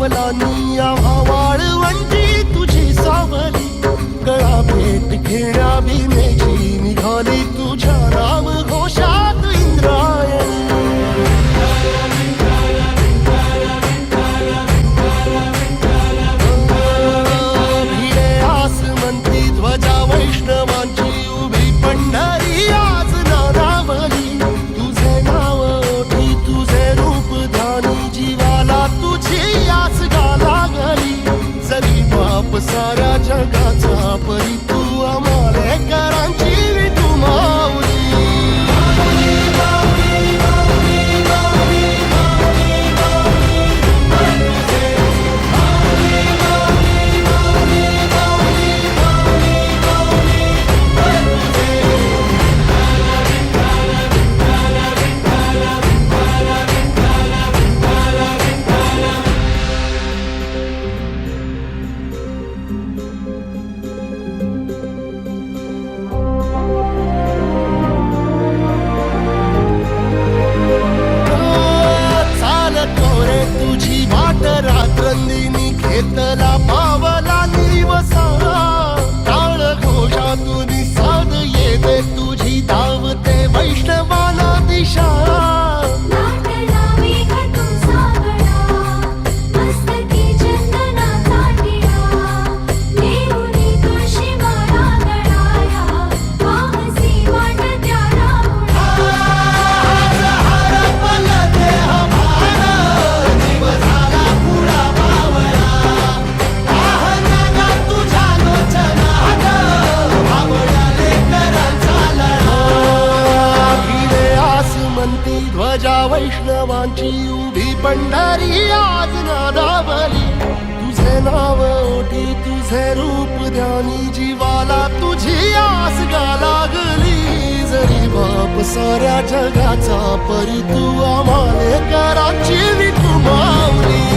पावलांनी आम्हा वाळवंटी तुझी सावली, गळा भेट घेण्या भीमेची निघाली तुझ्या नाम घोषात इंद्रायणी. भिडे आसमंती ध्वजा वैष्णवांची उभी पंढरी आज नारावली, तुझे नाव ओठी तुझे रूप ध्यानी जीवाला तुझी आस गा लागली. जरी बाप साऱ्या जगाचा परी तू आम्हाले करांची विठू माऊली. तुझी वाट रात्रंदिनी घेतला पावला दिवसा, टाळ घोषातून साध येते तुझी धावते वैष्णवाला दिशा. ध्वजा वैष्णवांची उभी पंढरी आज नादावली, तुझे नाव ओठी तुझे रूप ध्यानी जीवाला तुझी आस गा लागली. जरी बाप साऱ्या जगाचा परी तू आम्हाले करांची विठू माऊली.